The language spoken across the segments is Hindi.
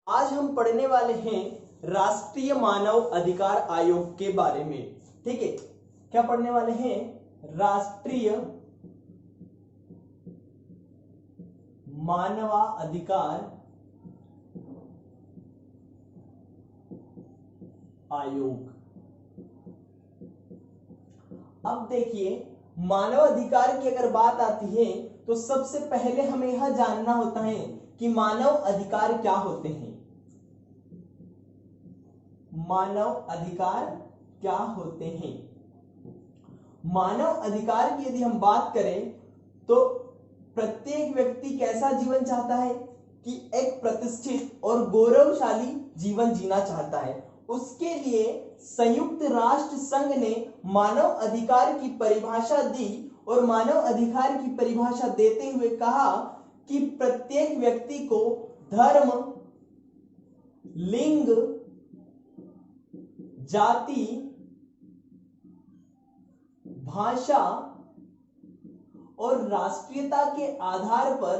आज हम पढ़ने वाले हैं राष्ट्रीय मानव अधिकार आयोग के बारे में। ठीक है, क्या पढ़ने वाले हैं? राष्ट्रीय मानवाधिकार आयोग। अब देखिए, मानवाधिकार की अगर बात आती है तो सबसे पहले हमें यह जानना होता है कि मानव अधिकार क्या होते हैं। मानव अधिकार क्या होते हैं? मानव अधिकार की यदि हम बात करें तो प्रत्येक व्यक्ति कैसा जीवन चाहता है कि एक प्रतिष्ठित और गौरवशाली जीवन जीना चाहता है। उसके लिए संयुक्त राष्ट्र संघ ने मानव अधिकार की परिभाषा दी और मानव अधिकार की परिभाषा देते हुए कहा कि प्रत्येक व्यक्ति को धर्म, लिंग, जाति, भाषा और राष्ट्रीयता के आधार पर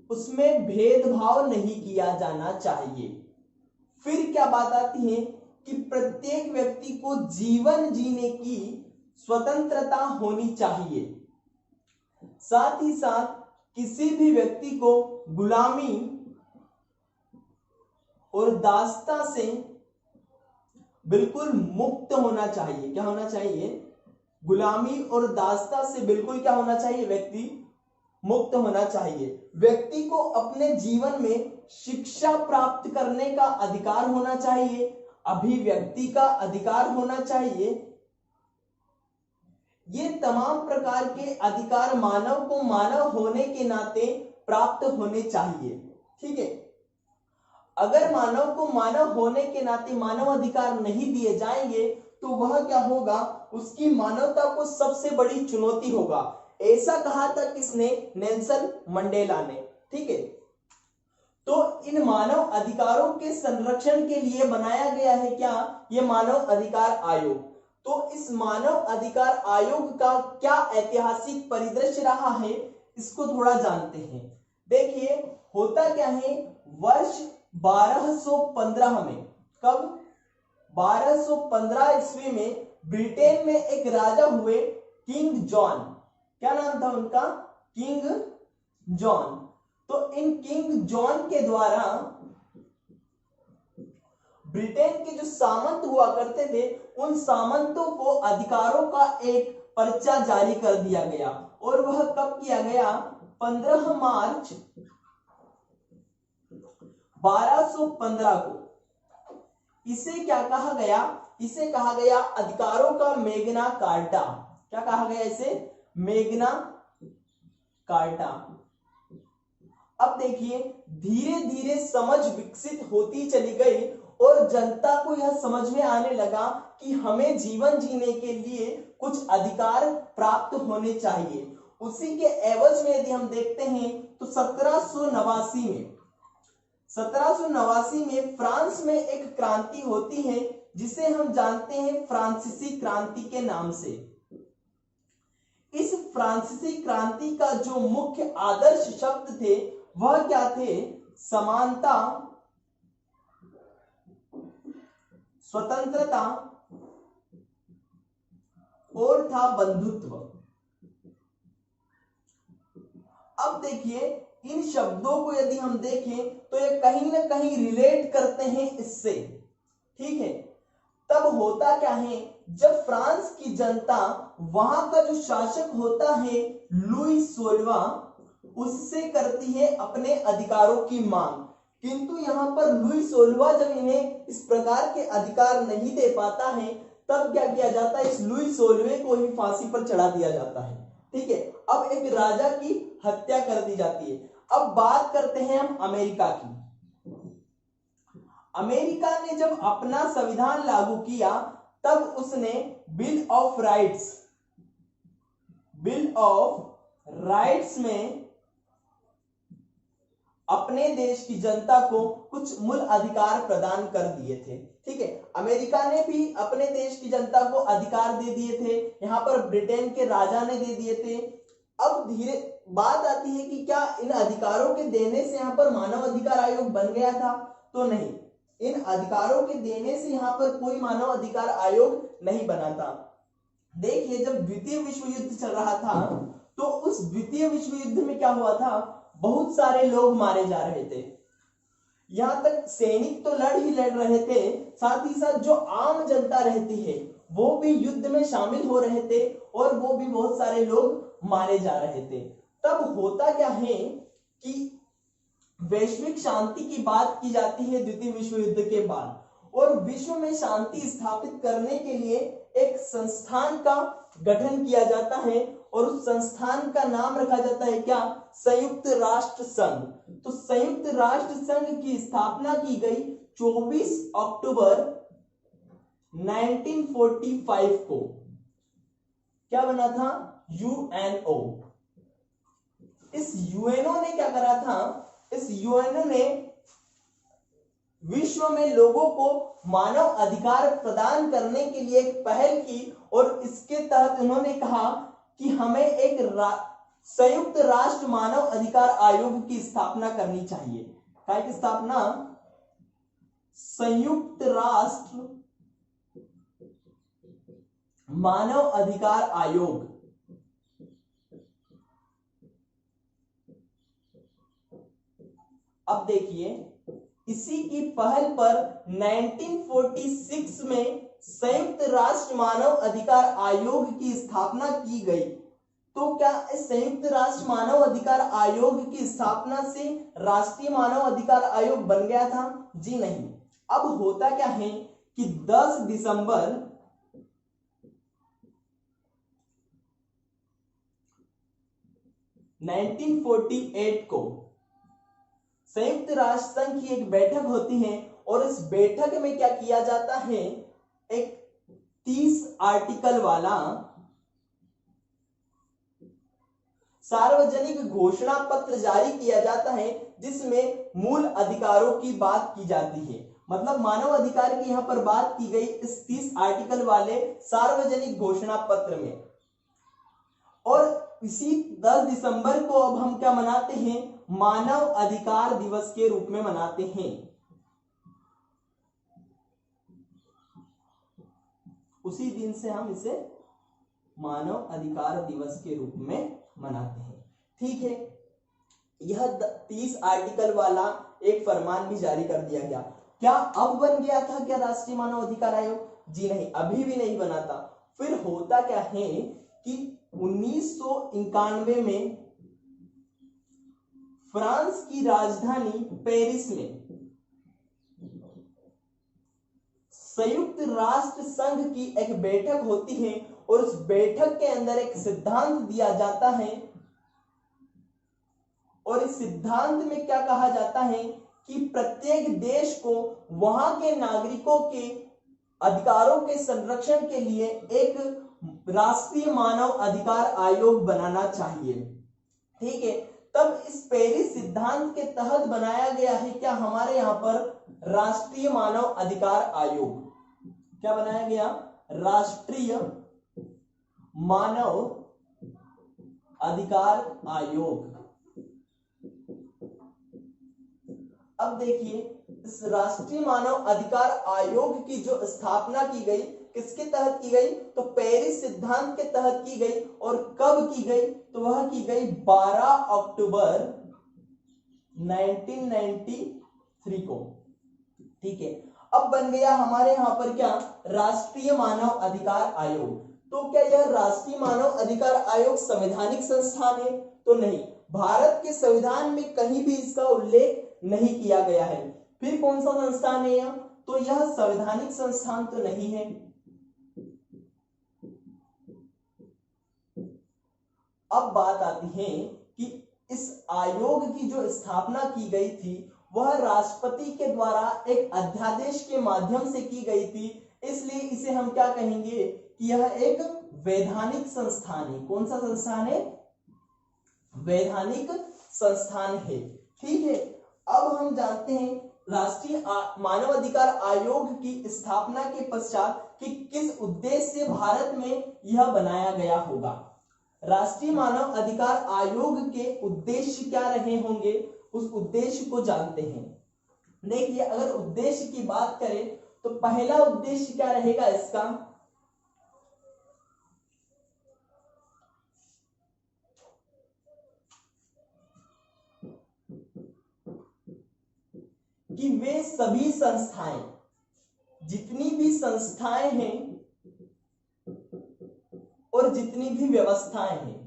उसमें भेदभाव नहीं किया जाना चाहिए। फिर क्या बात आती है कि प्रत्येक व्यक्ति को जीवन जीने की स्वतंत्रता होनी चाहिए। साथ ही साथ किसी भी व्यक्ति को गुलामी और दासता से बिल्कुल मुक्त होना चाहिए। क्या होना चाहिए? गुलामी और दासता से बिल्कुल क्या होना चाहिए? व्यक्ति मुक्त होना चाहिए। व्यक्ति को अपने जीवन में शिक्षा प्राप्त करने का अधिकार होना चाहिए, अभिव्यक्ति का अधिकार होना चाहिए। ये तमाम प्रकार के अधिकार मानव को मानव होने के नाते प्राप्त होने चाहिए। ठीक है, अगर मानव को मानव होने के नाते मानव अधिकार नहीं दिए जाएंगे तो वह क्या होगा? उसकी मानवता को सबसे बड़ी चुनौती होगा। ऐसा कहा था किसने? नेल्सन मंडेला ने। ठीक है, तो इन मानव अधिकारों के संरक्षण के लिए बनाया गया है क्या? ये मानव अधिकार आयोग। तो इस मानव अधिकार आयोग का क्या ऐतिहासिक परिदृश्य रहा है, इसको थोड़ा जानते हैं। देखिए, होता क्या है, वर्ष 1215 में, कब? 1215 ईस्वी में ब्रिटेन में एक राजा हुए, किंग जॉन। क्या नाम था उनका? King John. तो इन किंग जॉन के द्वारा ब्रिटेन के जो सामंत हुआ करते थे, उन सामंतों को अधिकारों का एक पर्चा जारी कर दिया गया। और वह कब किया गया? 15 मार्च 1215 को। इसे क्या कहा गया? इसे कहा गया अधिकारों का मैग्ना कार्टा। क्या कहा गया इसे? Magna carta. अब देखिए, धीरे धीरे समझ विकसित होती चली गई और जनता को यह समझ में आने लगा कि हमें जीवन जीने के लिए कुछ अधिकार प्राप्त होने चाहिए। उसी के एवज में यदि हम देखते हैं तो 1789 में फ्रांस में एक क्रांति होती है जिसे हम जानते हैं फ्रांसीसी क्रांति के नाम से। इस फ्रांसीसी क्रांति का जो मुख्य आदर्श शब्द थे वह क्या थे? समानता, स्वतंत्रता और था बंधुत्व। अब देखिए, इन शब्दों को यदि हम देखें तो ये कहीं ना कहीं रिलेट करते हैं इससे। ठीक है, तब होता क्या है, जब फ्रांस की जनता, वहां का जो शासक होता है लुई 16वां, उससे करती है अपने अधिकारों की मांग। किंतु यहां पर लुई 16वां जब इन्हें इस प्रकार के अधिकार नहीं दे पाता है, तब क्या किया जाता है? इस लुई 16वें को ही फांसी पर चढ़ा दिया जाता है। ठीक है, अब एक राजा की हत्या कर दी जाती है। अब बात करते हैं हम अमेरिका की। अमेरिका ने जब अपना संविधान लागू किया तब उसने बिल ऑफ राइट्स में अपने देश की जनता को कुछ मूल अधिकार प्रदान कर दिए थे। ठीक है, अमेरिका ने भी अपने देश की जनता को अधिकार दे दिए थे, यहां पर ब्रिटेन के राजा ने दे दिए थे। अब धीरे बात आती है कि क्या इन अधिकारों के देने से यहाँ पर मानव अधिकार आयोग बन गया था, तो नहीं, इन अधिकारों के देने से यहाँ पर कोई मानव अधिकार आयोग नहीं बना था। देखिए, जब द्वितीय विश्व युद्ध चल रहा था तो उस द्वितीय विश्व युद्ध में क्या हुआ था, बहुत सारे लोग मारे जा रहे थे। यहां तक सैनिक तो लड़ रहे थे, साथ ही साथ जो आम जनता रहती है वो भी युद्ध में शामिल हो रहे थे और वो भी बहुत सारे लोग मारे जा रहे थे। तब होता क्या है कि वैश्विक शांति की बात की जाती है द्वितीय विश्व युद्ध के बाद, और विश्व में शांति स्थापित करने के लिए एक संस्थान का गठन किया जाता है और उस संस्थान का नाम रखा जाता है क्या, संयुक्त राष्ट्र संघ। तो संयुक्त राष्ट्र संघ की स्थापना की गई 24 अक्टूबर 1945 को। क्या बना था, यूएनओ। इस यूएनओ ने क्या करा था, इस यूएनओ ने विश्व में लोगों को मानव अधिकार प्रदान करने के लिए एक पहल की, और इसके तहत उन्होंने कहा कि हमें एक संयुक्त राष्ट्र मानव अधिकार आयोग की स्थापना करनी चाहिए। क्या की स्थापना, संयुक्त राष्ट्र मानव अधिकार आयोग। अब देखिए, इसी की पहल पर 1946 में संयुक्त राष्ट्र मानव अधिकार आयोग की स्थापना की गई। तो क्या इस संयुक्त राष्ट्र मानव अधिकार आयोग की स्थापना से राष्ट्रीय मानव अधिकार आयोग बन गया था? जी नहीं। अब होता क्या है कि 10 दिसंबर 1948 को संयुक्त राष्ट्र संघ की एक बैठक होती है, और इस बैठक में क्या किया जाता है, एक 30 आर्टिकल वाला सार्वजनिक घोषणा पत्र जारी किया जाता है, जिसमें मूल अधिकारों की बात की जाती है। मतलब मानव अधिकार की यहां पर बात की गई इस 30 आर्टिकल वाले सार्वजनिक घोषणा पत्र में। और इसी 10 दिसंबर को अब हम क्या मनाते हैं, मानव अधिकार दिवस के रूप में मनाते हैं। उसी दिन से हम इसे मानव अधिकार दिवस के रूप में मनाते हैं। ठीक है, यह 30 आर्टिकल वाला एक फरमान भी जारी कर दिया गया। क्या अब बन गया था क्या राष्ट्रीय मानव अधिकार आयोग? जी नहीं, अभी भी नहीं बना था। फिर होता क्या है कि 1991 में फ्रांस की राजधानी पेरिस में संयुक्त राष्ट्र संघ की एक बैठक होती है, और उस बैठक के अंदर एक सिद्धांत दिया जाता है, और इस सिद्धांत में क्या कहा जाता है कि प्रत्येक देश को वहां के नागरिकों के अधिकारों के संरक्षण के लिए एक राष्ट्रीय मानव अधिकार आयोग बनाना चाहिए। ठीक है, तब इस पेरिस सिद्धांत के तहत बनाया गया है क्या, हमारे यहां पर राष्ट्रीय मानव अधिकार आयोग। क्या बनाया गया, राष्ट्रीय मानव अधिकार आयोग। अब देखिए, इस राष्ट्रीय मानव अधिकार आयोग की जो स्थापना की गई, किसके तहत की गई, तो पेरिस सिद्धांत के तहत की गई। और कब की गई, तो वह की गई 12 अक्टूबर 1993 को। ठीक है, अब बन गया हमारे यहां पर क्या, राष्ट्रीय मानव अधिकार आयोग। तो क्या यह राष्ट्रीय मानव अधिकार आयोग संवैधानिक संस्थान है? तो नहीं, भारत के संविधान में कहीं भी इसका उल्लेख नहीं किया गया है। फिर कौन सा संस्थान है यह, तो यह संवैधानिक संस्थान तो नहीं है। अब बात आती है कि इस आयोग की जो स्थापना की गई थी वह राष्ट्रपति के द्वारा एक अध्यादेश के माध्यम से की गई थी, इसलिए इसे हम क्या कहेंगे कि यह एक वैधानिक संस्थान है। कौन सा संस्थान है, वैधानिक संस्थान है। ठीक है, अब हम जानते हैं राष्ट्रीय मानव अधिकार आयोग की स्थापना के पश्चात कि किस उद्देश्य से भारत में यह बनाया गया होगा। राष्ट्रीय मानव अधिकार आयोग के उद्देश्य क्या रहे होंगे, उस उद्देश्य को जानते हैं। देखिए अगर उद्देश्य की बात करें तो पहला उद्देश्य क्या रहेगा इसका, कि वे सभी संस्थाएं, जितनी भी संस्थाएं हैं और जितनी भी व्यवस्थाएं हैं,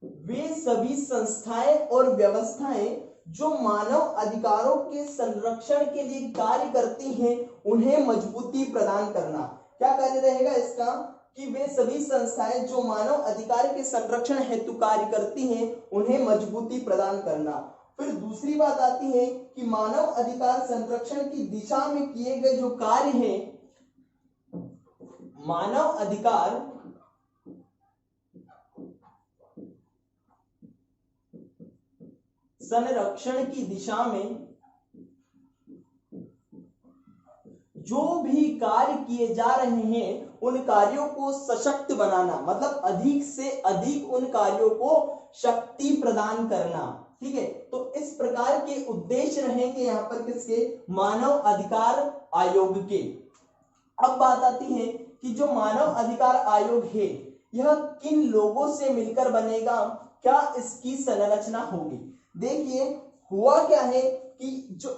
वे सभी संस्थाएं और व्यवस्थाएं जो मानव अधिकारों के संरक्षण के लिए कार्य करती हैं उन्हें मजबूती प्रदान करना। क्या कार्य रहेगा इसका, कि वे सभी संस्थाएं जो मानव अधिकार के संरक्षण हेतु कार्य करती हैं उन्हें मजबूती प्रदान करना। फिर दूसरी बात आती है कि मानव अधिकार संरक्षण की दिशा में किए गए जो कार्य हैं, मानव अधिकार संरक्षण की दिशा में जो भी कार्य किए जा रहे हैं उन कार्यों को सशक्त बनाना, मतलब अधिक से अधिक उन कार्यों को शक्ति प्रदान करना। ठीक है, तो इस प्रकार के उद्देश्य रहेंगे यहां पर किसके, मानव अधिकार आयोग के। अब बात आती है कि जो मानव अधिकार आयोग है यह किन लोगों से मिलकर बनेगा, क्या इसकी संरचना होगी। देखिए हुआ क्या है कि जो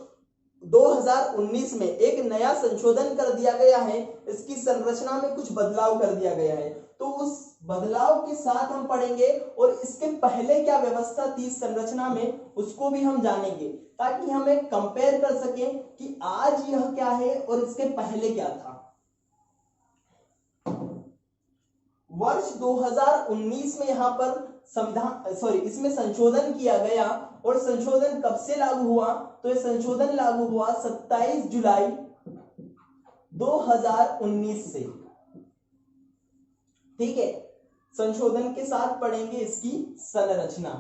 2019 में एक नया संशोधन कर दिया गया है, इसकी संरचना में कुछ बदलाव कर दिया गया है, तो उस बदलाव के साथ हम पढ़ेंगे और इसके पहले क्या व्यवस्था थी संरचना में उसको भी हम जानेंगे, ताकि हम एक कंपेयर कर सकें कि आज यह क्या है और इसके पहले क्या था। वर्ष 2019 में यहां पर इसमें संशोधन किया गया, और संशोधन कब से लागू हुआ, तो यह संशोधन लागू हुआ 27 जुलाई 2019 से। ठीक है, संशोधन के साथ पढ़ेंगे इसकी संरचना।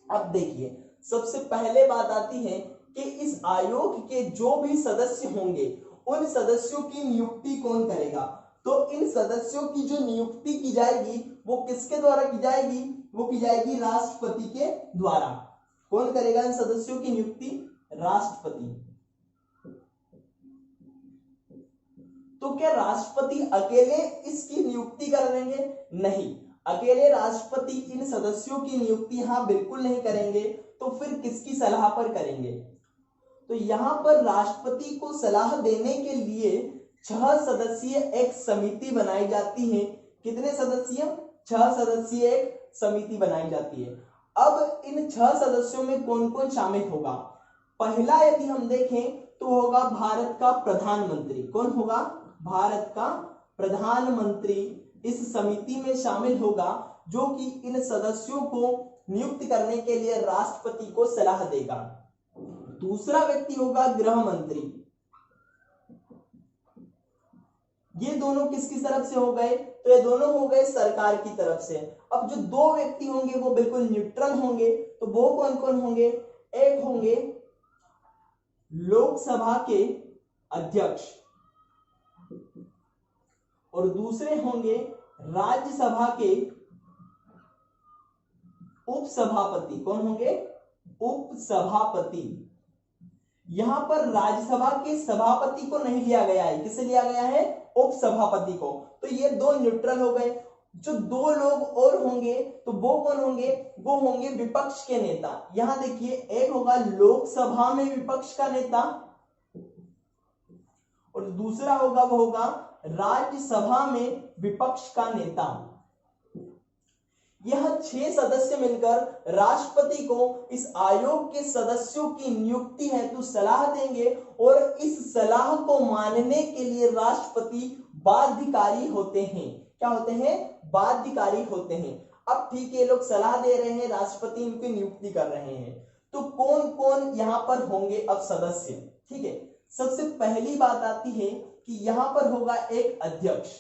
अब देखिए सबसे पहले बात आती है कि इस आयोग के जो भी सदस्य होंगे उन सदस्यों की नियुक्ति कौन करेगा। तो इन सदस्यों की जो नियुक्ति की जाएगी वो किसके द्वारा की जाएगी, वो की जाएगी राष्ट्रपति के द्वारा। कौन करेगा इन सदस्यों की नियुक्ति, राष्ट्रपति। तो क्या राष्ट्रपति अकेले इसकी नियुक्ति कर लेंगे, नहीं, अकेले राष्ट्रपति इन सदस्यों की नियुक्ति यहां बिल्कुल नहीं करेंगे, तो फिर किसकी सलाह पर करेंगे। तो यहां पर राष्ट्रपति को सलाह देने के लिए 6 सदस्यीय एक समिति बनाई जाती है। कितने सदस्यीय, 6 सदस्यीय एक समिति बनाई जाती है। अब इन 6 सदस्यों में कौन कौन शामिल होगा, पहला यदि हम देखें तो होगा भारत का प्रधानमंत्री। कौन होगा, भारत का प्रधानमंत्री इस समिति में शामिल होगा, जो कि इन सदस्यों को नियुक्त करने के लिए राष्ट्रपति को सलाह देगा। दूसरा व्यक्ति होगा गृह मंत्री। ये दोनों किसकी तरफ से हो गए, तो ये दोनों हो गए सरकार की तरफ से। अब जो 2 व्यक्ति होंगे वो बिल्कुल न्यूट्रल होंगे, तो वो कौन कौन होंगे, एक होंगे लोकसभा के अध्यक्ष और दूसरे होंगे राज्यसभा के उपसभापति। कौन होंगे, उपसभापति। यहां पर राज्यसभा के सभापति को नहीं लिया गया है, किसे लिया गया है, उपसभापति को। तो ये 2 न्यूट्रल हो गए। जो 2 लोग और होंगे तो वो कौन होंगे, वो होंगे विपक्ष के नेता। यहां देखिए एक होगा लोकसभा में विपक्ष का नेता और दूसरा होगा वो होगा राज्यसभा में विपक्ष का नेता। यह 6 सदस्य मिलकर राष्ट्रपति को इस आयोग के सदस्यों की नियुक्ति हेतु सलाह देंगे और इस सलाह को मानने के लिए राष्ट्रपति बाध्यकारी होते हैं। क्या होते हैं, बाध्यकारी होते हैं। अब ठीक है, लोग सलाह दे रहे हैं, राष्ट्रपति इनकी नियुक्ति कर रहे हैं, तो कौन कौन यहां पर होंगे अब सदस्य। ठीक है, सबसे पहली बात आती है कि यहां पर होगा एक अध्यक्ष।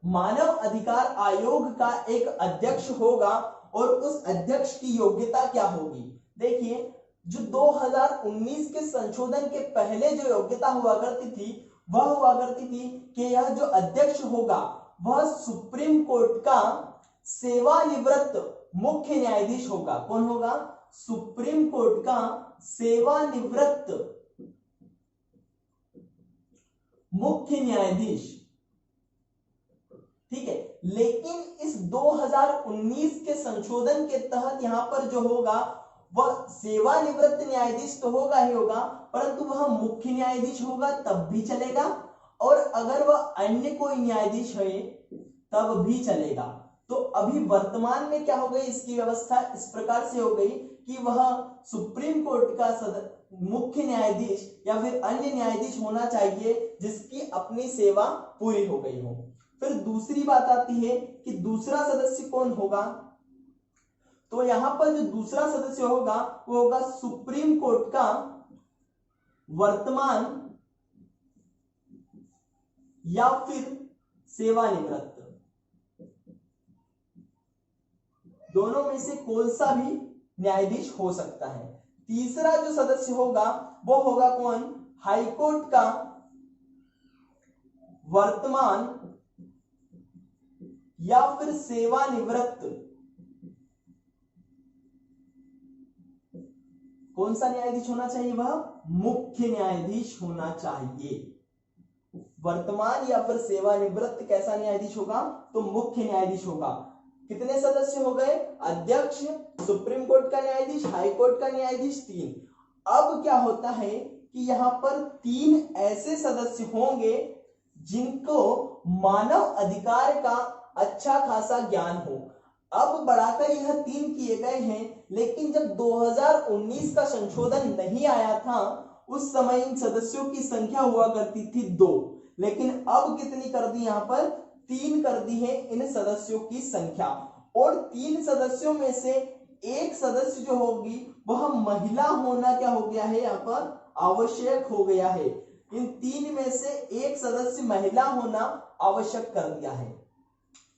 मानव अधिकार आयोग का एक अध्यक्ष होगा और उस अध्यक्ष की योग्यता क्या होगी। देखिए जो 2019 के संशोधन के पहले जो योग्यता हुआ करती थी वह हुआ करती थी कि यह जो अध्यक्ष होगा वह सुप्रीम कोर्ट का सेवानिवृत्त मुख्य न्यायाधीश होगा। कौन होगा? सुप्रीम कोर्ट का सेवानिवृत्त मुख्य न्यायाधीश। ठीक है, लेकिन इस 2019 के संशोधन के तहत यहां पर जो होगा वह सेवानिवृत्त न्यायाधीश तो होगा ही होगा, परंतु वह मुख्य न्यायाधीश होगा तब भी चलेगा, और अगर वह अन्य कोई न्यायाधीश है तब भी चलेगा। तो अभी वर्तमान में क्या हो गई, इसकी व्यवस्था इस प्रकार से हो गई कि वह सुप्रीम कोर्ट का मुख्य न्यायाधीश या फिर अन्य न्यायाधीश होना चाहिए जिसकी अपनी सेवा पूरी हो गई हो। फिर दूसरी बात आती है कि दूसरा सदस्य कौन होगा। तो यहां पर जो दूसरा सदस्य होगा वो होगा सुप्रीम कोर्ट का वर्तमान या फिर सेवानिवृत्त, दोनों में से कौन सा भी न्यायाधीश हो सकता है। तीसरा जो सदस्य होगा वो होगा कौन? हाईकोर्ट का वर्तमान या फिर सेवानिवृत्त। कौन सा न्यायाधीश होना चाहिए? वह मुख्य न्यायाधीश होना चाहिए। वर्तमान या फिर सेवानिवृत्त कैसा न्यायाधीश होगा? तो मुख्य न्यायाधीश होगा। कितने सदस्य हो गए? अध्यक्ष, सुप्रीम कोर्ट का न्यायाधीश, हाई कोर्ट का न्यायाधीश, 3। अब क्या होता है कि यहां पर 3 ऐसे सदस्य होंगे जिनको मानव अधिकार का अच्छा खासा ज्ञान हो। अब बढ़ाकर यह 3 किए गए हैं, लेकिन जब 2019 का संशोधन नहीं आया था उस समय इन सदस्यों की संख्या हुआ करती थी 2, लेकिन अब कितनी कर दी? यहां पर 3 कर दी है इन सदस्यों की संख्या। और 3 सदस्यों में से एक सदस्य जो होगी वह महिला होना क्या हो गया है? यहां पर आवश्यक हो गया है। इन 3 में से एक सदस्य महिला होना आवश्यक कर दिया है।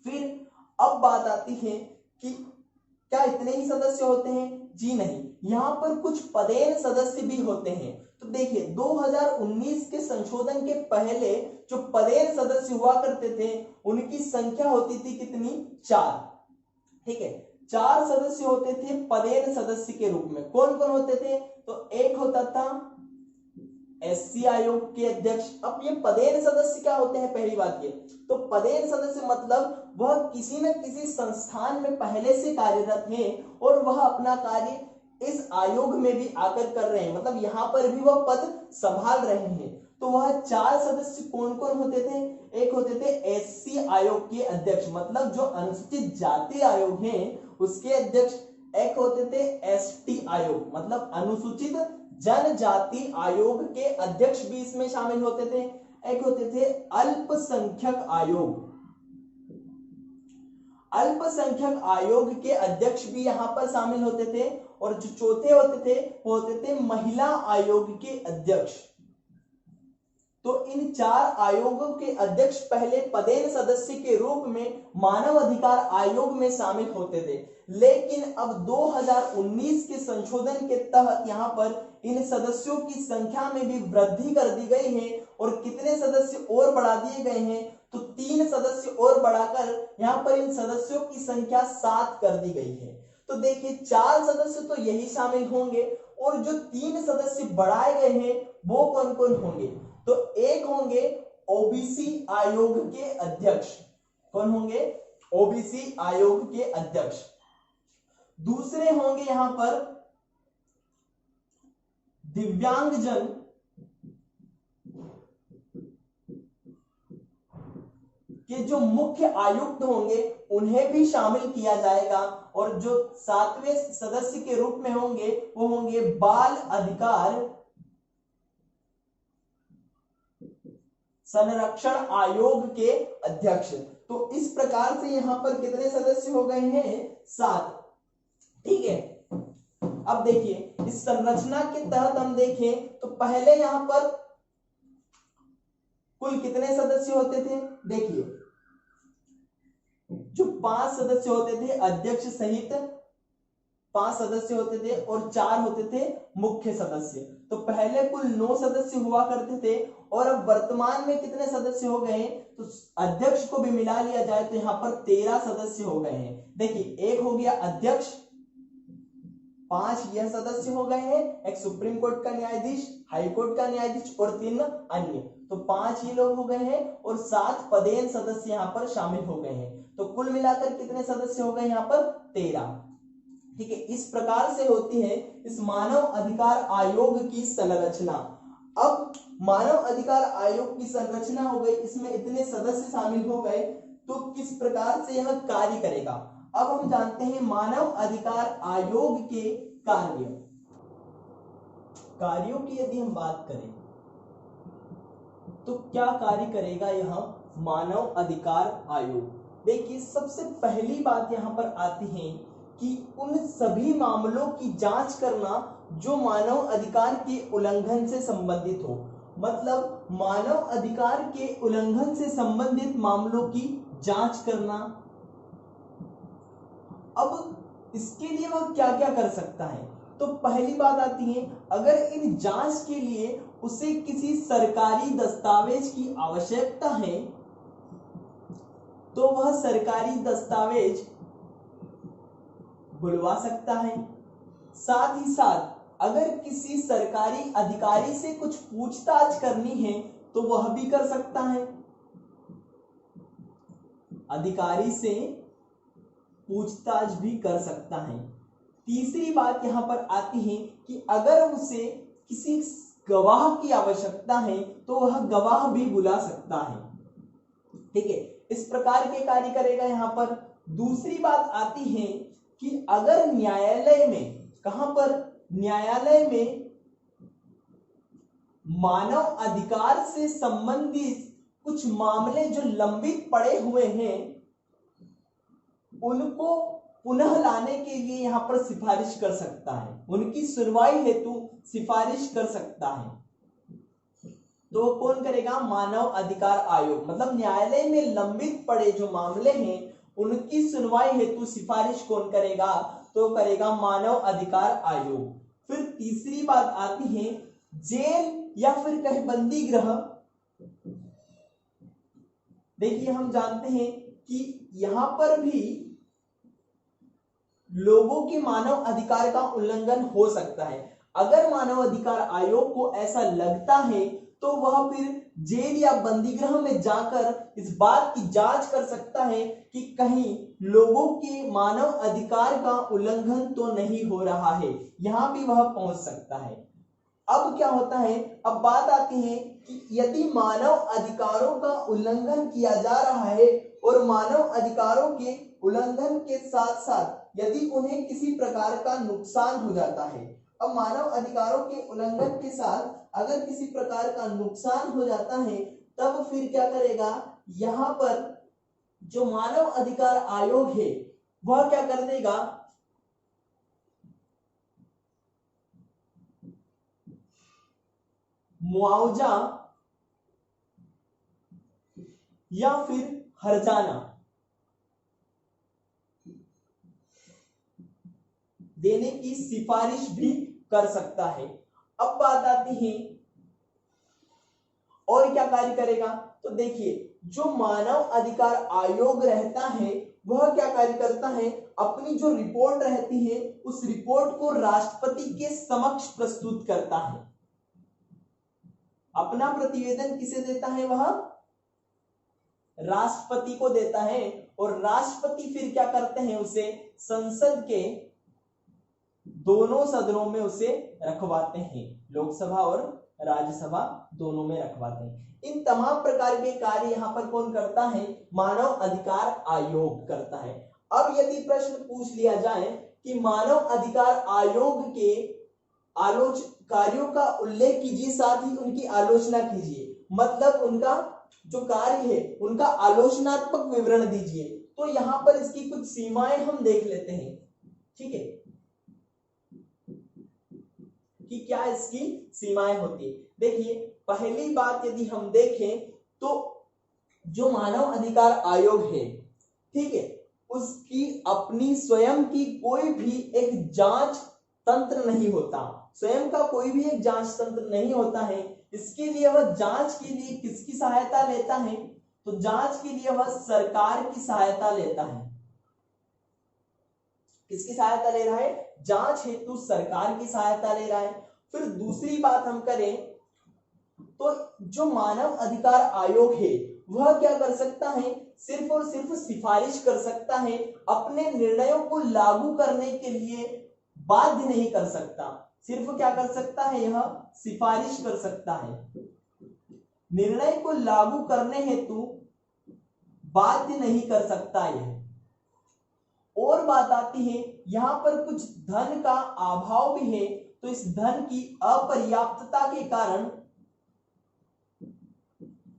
फिर अब बात आती है कि क्या इतने ही सदस्य होते हैं? जी नहीं, यहां पर कुछ पदेन सदस्य भी होते हैं। तो देखिए 2019 के संशोधन के पहले जो पदेन सदस्य हुआ करते थे उनकी संख्या होती थी कितनी? 4। ठीक है, 4 सदस्य होते थे पदेन सदस्य के रूप में। कौन कौन होते थे? तो एक होता था एससी आयोग के अध्यक्ष। अब ये पदेन सदस्य क्या होते हैं? पहली बात ये तो पदेन सदस्य मतलब वह किसी न किसी संस्थान में पहले से कार्यरत है और वह अपना कार्य इस आयोग में भी आकर कर रहे हैं, मतलब यहां पर भी वह पद संभाल रहे हैं। तो वह 4 सदस्य कौन कौन होते थे? एक होते थे एससी आयोग के अध्यक्ष, मतलब जो अनुसूचित जाति आयोग है उसके अध्यक्ष। एक होते थे एसटी आयोग, मतलब अनुसूचित जनजाति आयोग के अध्यक्ष भी इसमें शामिल होते थे। एक होते थे अल्पसंख्यक आयोग, अल्पसंख्यक आयोग के अध्यक्ष भी यहां पर शामिल होते थे। और जो चौथे होते थे वो होते थे महिला आयोग के अध्यक्ष। तो इन 4 आयोगों के अध्यक्ष पहले पदेन सदस्य के रूप में मानव अधिकार आयोग में शामिल होते थे, लेकिन अब 2019 के संशोधन के तहत यहां पर इन सदस्यों की संख्या में भी वृद्धि कर दी गई है। और कितने सदस्य और बढ़ा दिए गए हैं? तो 3 सदस्य और बढ़ाकर यहां पर इन सदस्यों की संख्या 7 कर दी गई है। तो देखिए 4 सदस्य तो यही शामिल होंगे, और जो 3 सदस्य बढ़ाए गए हैं वो कौन कौन होंगे? तो एक होंगे ओबीसी आयोग के अध्यक्ष। कौन होंगे? ओबीसी आयोग के अध्यक्ष। दूसरे होंगे यहां पर दिव्यांगजन के जो मुख्य आयुक्त होंगे उन्हें भी शामिल किया जाएगा। और जो 7वें सदस्य के रूप में होंगे वो होंगे बाल अधिकार संरक्षण आयोग के अध्यक्ष। तो इस प्रकार से यहां पर कितने सदस्य हो गए हैं? 7। ठीक है, अब देखिए इस संरचना के तहत हम देखें तो पहले यहां पर कुल कितने सदस्य होते थे? देखिए जो 5 सदस्य होते थे अध्यक्ष सहित 5 सदस्य होते थे और 4 होते थे मुख्य सदस्य। तो पहले कुल 9 सदस्य हुआ करते थे और अब वर्तमान में कितने सदस्य हो गए? तो अध्यक्ष को भी मिला लिया जाए तो यहाँ पर 13 सदस्य हो गए हैं। देखिए, एक हो गया अध्यक्ष, 5 यह सदस्य हो गए हैं, एक सुप्रीम कोर्ट का न्यायाधीश, हाई कोर्ट का न्यायाधीश और 3 अन्य, तो 5 ये लोग हो गए हैं और 7 पदेन सदस्य यहाँ पर शामिल हो गए हैं। तो कुल मिलाकर कितने सदस्य हो गए यहाँ पर? 13। ठीक है, इस प्रकार से होती है इस मानव अधिकार आयोग की संरचना। अब मानव अधिकार आयोग की संरचना हो गई, इसमें इतने सदस्य शामिल हो गए, तो किस प्रकार से यह कार्य करेगा? अब हम जानते हैं मानव अधिकार आयोग के कार्यों की यदि हम बात करें तो क्या कार्य करेगा यह मानव अधिकार आयोग? देखिए, सबसे पहली बात यहां पर आती है कि उन सभी मामलों की जांच करना जो मानव अधिकार के उल्लंघन से संबंधित हो। मतलब मानव अधिकार के उल्लंघन से संबंधित मामलों की जांच करना। अब इसके लिए वह क्या क्या कर सकता है? तो पहली बात आती है, अगर इन जांच के लिए उसे किसी सरकारी दस्तावेज की आवश्यकता है तो वह सरकारी दस्तावेज बुलवा सकता है। साथ ही साथ अगर किसी सरकारी अधिकारी से कुछ पूछताछ करनी है तो वह भी कर सकता है। अधिकारी से पूछताछ भी कर सकता है। तीसरी बात यहां पर आती है कि अगर उसे किसी गवाह की आवश्यकता है तो वह गवाह भी बुला सकता है। ठीक है, इस प्रकार के कार्य करेगा यहां पर। दूसरी बात आती है कि अगर न्यायालय में, कहां पर? न्यायालय में मानव अधिकार से संबंधित कुछ मामले जो लंबित पड़े हुए हैं उनको पुनः लाने के लिए यहां पर सिफारिश कर सकता है, उनकी सुनवाई हेतु सिफारिश कर सकता है। तो कौन करेगा? मानव अधिकार आयोग। मतलब न्यायालय में लंबित पड़े जो मामले हैं उनकी सुनवाई हेतु सिफारिश कौन करेगा? तो करेगा मानव अधिकार आयोग। फिर तीसरी बात आती है जेल या फिर कहीं बंदी गृह। देखिए, हम जानते हैं कि यहां पर भी लोगों के मानव अधिकार का उल्लंघन हो सकता है। अगर मानव अधिकार आयोग को ऐसा लगता है तो वह फिर जेल या बंदी गृह में जाकर इस बात की जांच कर सकता है कि कहीं लोगों के मानव अधिकार का उल्लंघन तो नहीं हो रहा है। यहां भी वह पहुंच सकता है। अब क्या होता है? अब बात आती है कि यदि मानव अधिकारों का उल्लंघन किया जा रहा है और मानव अधिकारों के उल्लंघन के साथ साथ यदि उन्हें किसी प्रकार का नुकसान हो जाता है। अब मानव अधिकारों के उल्लंघन के साथ अगर किसी प्रकार का नुकसान हो जाता है तब फिर क्या करेगा? यहां पर जो मानव अधिकार आयोग है वह क्या कर देगा? मुआवजा या फिर हर्जाना देने की सिफारिश भी कर सकता है। अब बात आती है और क्या कार्य करेगा? तो देखिए, जो मानव अधिकार आयोग रहता है वह क्या कार्य करता है? अपनी जो रिपोर्ट रहती है उस रिपोर्ट को राष्ट्रपति के समक्ष प्रस्तुत करता है। अपना प्रतिवेदन किसे देता है? वह राष्ट्रपति को देता है और राष्ट्रपति फिर क्या करते हैं? उसे संसद के दोनों सदनों में उसे रखवाते हैं, लोकसभा और राज्यसभा दोनों में रखवाते हैं। इन तमाम प्रकार के कार्य यहां पर कौन करता है? मानव अधिकार आयोग करता है। अब यदि प्रश्न पूछ लिया जाए कि मानव अधिकार आयोग के कार्यों का उल्लेख कीजिए, साथ ही उनकी आलोचना कीजिए, मतलब उनका जो कार्य है उनका आलोचनात्मक विवरण दीजिए। तो यहां पर इसकी कुछ सीमाएं हम देख लेते हैं। ठीक है, कि क्या इसकी सीमाएं होती है। देखिए, पहली बात यदि हम देखें तो जो मानव अधिकार आयोग है, ठीक है, उसकी अपनी स्वयं की कोई भी एक जांच तंत्र नहीं होता, स्वयं का कोई भी एक जांच तंत्र नहीं होता है। इसके लिए वह जांच के लिए किसकी सहायता लेता है? तो जांच के लिए वह सरकार की सहायता लेता है। किसकी सहायता ले रहा है? जांच हेतु सरकार की सहायता ले रहा है। फिर दूसरी बात हम करें तो जो मानव अधिकार आयोग है वह क्या कर सकता है? सिर्फ और सिर्फ सिफारिश कर सकता है, अपने निर्णयों को लागू करने के लिए बाध्य नहीं कर सकता। सिर्फ क्या कर सकता है? यह सिफारिश कर सकता है, निर्णय को लागू करने हेतु बाध्य नहीं कर सकता यह। और बात आती है यहां पर कुछ धन का अभाव भी है, तो इस धन की अपर्याप्तता के कारण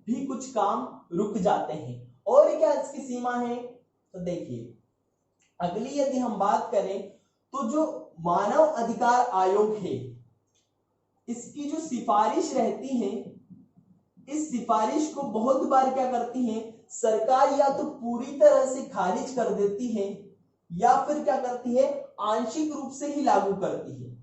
भी कुछ काम रुक जाते हैं। और क्या इसकी सीमा है? तो देखिए अगली यदि हम बात करें तो जो मानव अधिकार आयोग है इसकी जो सिफारिश रहती है, इस सिफारिश को बहुत बार क्या करती है सरकार, या तो पूरी तरह से खारिज कर देती है या फिर क्या करती है आंशिक रूप से ही लागू करती है,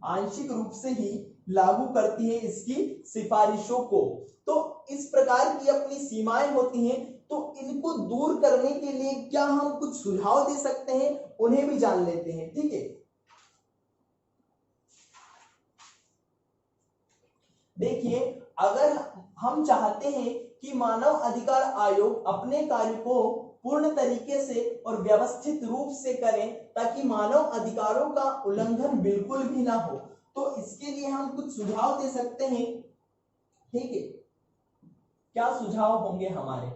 आंशिक रूप से ही लागू करती है इसकी सिफारिशों को। तो इस प्रकार की अपनी सीमाएं होती हैं, तो इनको दूर करने के लिए क्या हम कुछ सुझाव दे सकते हैं, उन्हें भी जान लेते हैं। ठीक है, देखिए अगर हम चाहते हैं कि मानव अधिकार आयोग अपने कार्य को पूर्ण तरीके से और व्यवस्थित रूप से करें ताकि मानव अधिकारों का उल्लंघन बिल्कुल भी ना हो, तो इसके लिए हम कुछ सुझाव दे सकते हैं। ठीक है, क्या सुझाव होंगे हमारे?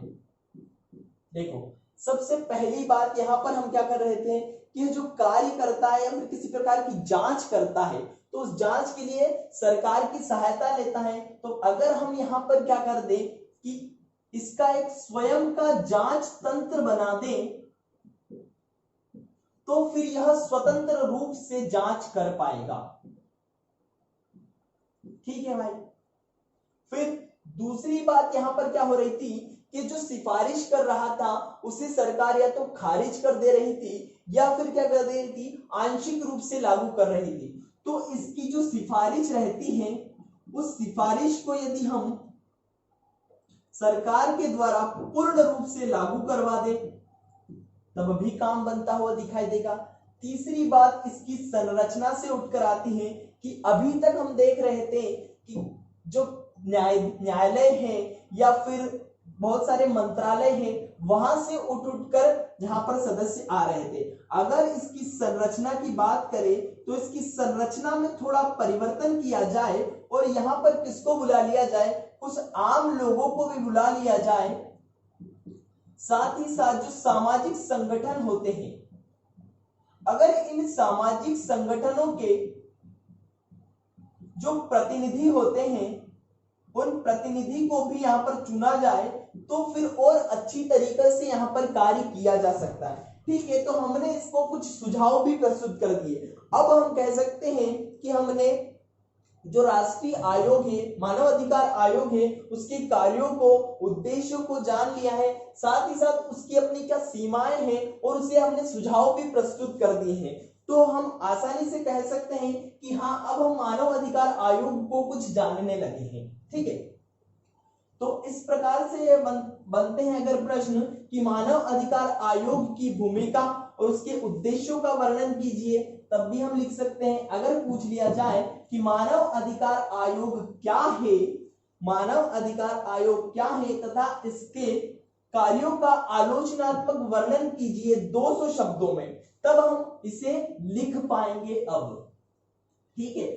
देखो सबसे पहली बात यहां पर हम क्या कर रहे थे कि जो कार्य करता है या फिर किसी प्रकार की जांच करता है तो उस जांच के लिए सरकार की सहायता लेता है। तो अगर हम यहां पर क्या कर दें कि इसका एक स्वयं का जांच तंत्र बना दें तो फिर यह स्वतंत्र रूप से जांच कर पाएगा। ठीक है भाई। फिर दूसरी बात यहां पर क्या हो रही थी कि जो सिफारिश कर रहा था उसे सरकार या तो खारिज कर दे रही थी या फिर क्या कर दे रही थी आंशिक रूप से लागू कर रही थी। तो इसकी जो सिफारिश रहती है उस सिफारिश को यदि हम सरकार के द्वारा पूर्ण रूप से लागू करवा दे तब भी काम बनता हुआ दिखाई देगा। तीसरी बात इसकी संरचना से उठकर आती है कि अभी तक हम देख रहे थे कि जो न्यायालय है या फिर बहुत सारे मंत्रालय हैं वहां से उठकर यहाँ पर सदस्य आ रहे थे। अगर इसकी संरचना की बात करें तो इसकी संरचना में थोड़ा परिवर्तन किया जाए और यहाँ पर किसको बुला लिया जाए, कुछ आम लोगों को भी बुला लिया जाए, साथ ही साथ जो सामाजिक संगठन होते हैं अगर इन सामाजिक संगठनों के जो प्रतिनिधि होते हैं उन प्रतिनिधि को भी यहां पर चुना जाए तो फिर और अच्छी तरीके से यहां पर कार्य किया जा सकता है। ठीक है, तो हमने इसको कुछ सुझाव भी प्रस्तुत कर दिए। अब हम कह सकते हैं कि हमने जो राष्ट्रीय आयोग है, मानव अधिकार आयोग है, उसके कार्यों को, उद्देश्यों को जान लिया है, साथ ही साथ उसकी अपनी क्या सीमाएं हैं और उसे हमने सुझाव भी प्रस्तुत कर दिए हैं। तो हम आसानी से कह सकते हैं कि हाँ अब हम मानव अधिकार आयोग को कुछ जानने लगे हैं। ठीक है, तो इस प्रकार से बनते हैं अगर प्रश्न कि मानव अधिकार आयोग की भूमिका और उसके उद्देश्यों का वर्णन कीजिए, तब भी हम लिख सकते हैं। अगर पूछ लिया जाए कि मानव अधिकार आयोग क्या है, मानव अधिकार आयोग क्या है तथा इसके कार्यों का आलोचनात्मक वर्णन कीजिए 200 शब्दों में, तब हम इसे लिख पाएंगे। अब ठीक है,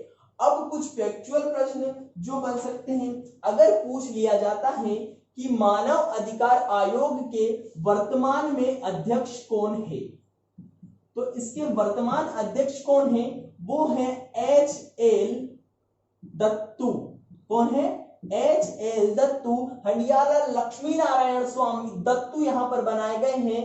अब कुछ फैक्चुअल प्रश्न जो बन सकते हैं। अगर पूछ लिया जाता है कि मानव अधिकार आयोग के वर्तमान में अध्यक्ष कौन है, तो इसके वर्तमान अध्यक्ष कौन है? वो है H.L. दत्तू। कौन है? H.L. दत्तू। हंडियाला लक्ष्मी नारायण स्वामी दत्तू यहां पर बनाए गए हैं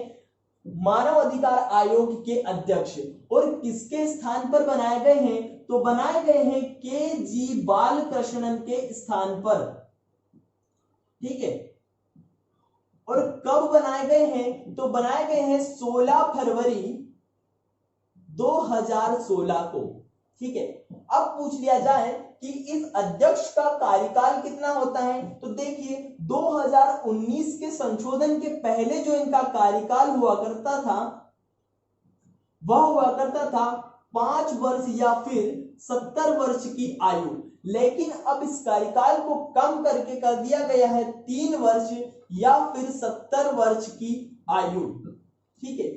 मानव अधिकार आयोग के अध्यक्ष। और किसके स्थान पर बनाए गए हैं? तो बनाए गए हैं के जी बालकृष्णन के स्थान पर। ठीक है, और कब बनाए गए हैं, तो बनाए गए हैं 16 फरवरी 2016 को। ठीक है, अब पूछ लिया जाए कि इस अध्यक्ष का कार्यकाल कितना होता है, तो देखिए 2019 के संशोधन के पहले जो इनका कार्यकाल हुआ करता था वह हुआ करता था 5 वर्ष या फिर 70 वर्ष की आयु, लेकिन अब इस कार्यकाल को कम करके कर दिया गया है 3 वर्ष या फिर 70 वर्ष की आयु। ठीक है,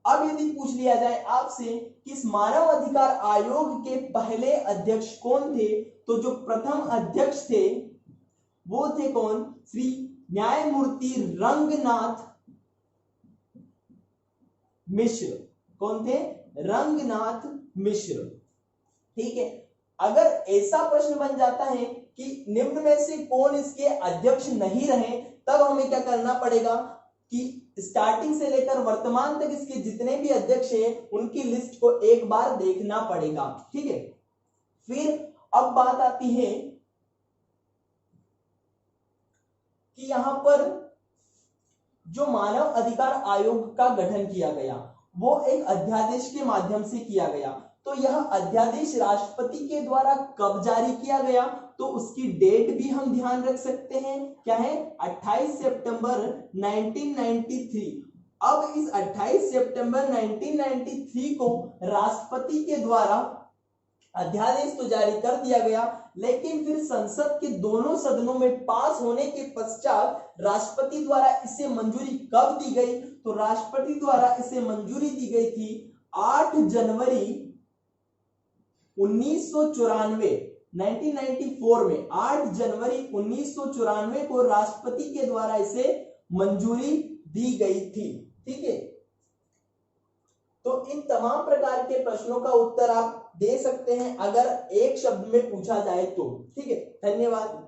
अब यदि पूछ लिया जाए आपसे कि इस मानव अधिकार आयोग के पहले अध्यक्ष कौन थे, तो जो प्रथम अध्यक्ष थे वो थे कौन, श्री न्यायमूर्ति रंगनाथ मिश्र। कौन थे, रंगनाथ मिश्र। ठीक है, अगर ऐसा प्रश्न बन जाता है कि निम्न में से कौन इसके अध्यक्ष नहीं रहे, तब हमें क्या करना पड़ेगा कि स्टार्टिंग से लेकर वर्तमान तक इसके जितने भी अध्यक्ष हैं उनकी लिस्ट को एक बार देखना पड़ेगा। ठीक है, फिर अब बात आती है कि यहां पर जो मानव अधिकार आयोग का गठन किया गया वो एक अध्यादेश के माध्यम से किया गया, तो यह अध्यादेश राष्ट्रपति के द्वारा कब जारी किया गया, तो उसकी डेट भी हम ध्यान रख सकते हैं, क्या है, 28 सितंबर 1993। अब इस 28 सितंबर 1993 को राष्ट्रपति के द्वारा अध्यादेश तो जारी कर दिया गया, लेकिन फिर संसद के दोनों सदनों में पास होने के पश्चात राष्ट्रपति द्वारा इसे मंजूरी कब दी गई, तो राष्ट्रपति द्वारा इसे मंजूरी दी गई थी 8 जनवरी 1994 1994 में 8 जनवरी 1994 को राष्ट्रपति के द्वारा इसे मंजूरी दी गई थी। ठीक है, तो इन तमाम प्रकार के प्रश्नों का उत्तर आप दे सकते हैं अगर एक शब्द में पूछा जाए तो। ठीक है, धन्यवाद।